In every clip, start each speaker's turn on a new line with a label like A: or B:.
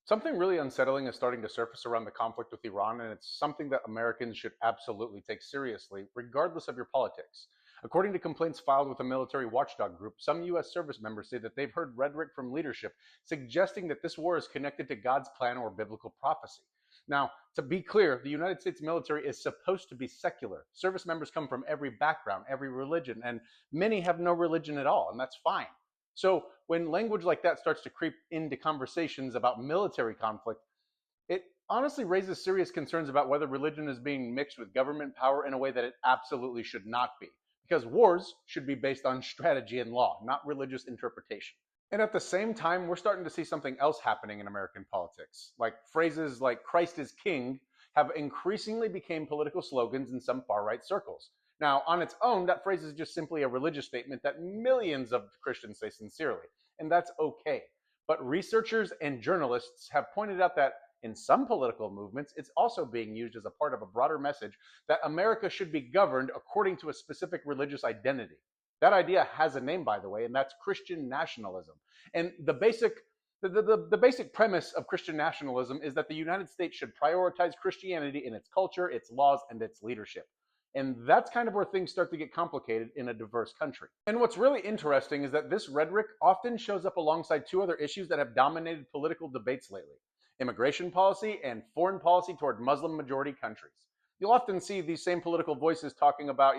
A: Something really unsettling is starting to surface around the conflict with Iran, and it's something that Americans should absolutely take seriously, regardless of your politics. According to complaints filed with a military watchdog group, some U.S. service members say that they've heard rhetoric from leadership suggesting that this war is connected to God's plan or biblical prophecy. Now, to be clear, the United States military is supposed to be secular. Service members come from every background, every religion, and many have no religion at all, and that's fine. So when language like that starts to creep into conversations about military conflict, it honestly raises serious concerns about whether religion is being mixed with government power in a way that it absolutely should not be. Because wars should be based on strategy and law, not religious interpretation. And at the same time, we're starting to see something else happening in American politics. Like phrases like Christ is King have increasingly become political slogans in some far right circles. Now, on its own, that phrase is just simply a religious statement that millions of Christians say sincerely, and that's okay. But researchers and journalists have pointed out that in some political movements, it's also being used as a part of a broader message that America should be governed according to a specific religious identity. That idea has a name, by the way, and that's Christian nationalism. And the basic premise of Christian nationalism is that the United States should prioritize Christianity in its culture, its laws, and its leadership. And that's kind of where things start to get complicated in a diverse country. And what's really interesting is that this rhetoric often shows up alongside two other issues that have dominated political debates lately: immigration policy and foreign policy toward Muslim majority countries. You'll often see these same political voices talking about,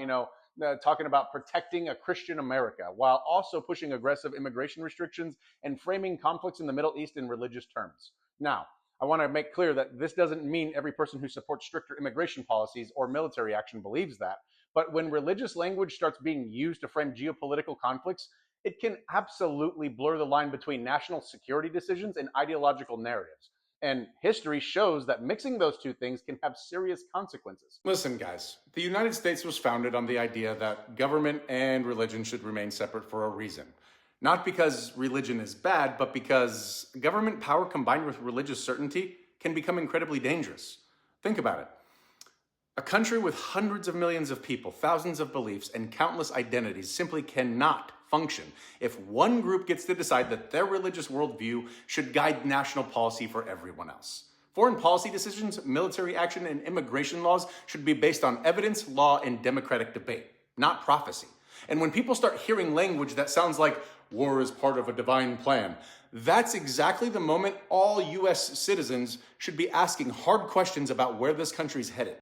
A: talking about protecting a Christian America while also pushing aggressive immigration restrictions and framing conflicts in the Middle East in religious terms. Now, I want to make clear that this doesn't mean every person who supports stricter immigration policies or military action believes that. But when religious language starts being used to frame geopolitical conflicts, it can absolutely blur the line between national security decisions and ideological narratives. And history shows that mixing those two things can have serious consequences.
B: Listen, guys, the United States was founded on the idea that government and religion should remain separate for a reason. Not because religion is bad, but because government power combined with religious certainty can become incredibly dangerous. Think about it. A country with hundreds of millions of people, thousands of beliefs, and countless identities simply cannot function if one group gets to decide that their religious worldview should guide national policy for everyone else. Foreign policy decisions, military action, and immigration laws should be based on evidence, law, and democratic debate, not prophecy. And when people start hearing language that sounds like war is part of a divine plan, that's exactly the moment all US citizens should be asking hard questions about where this country's headed.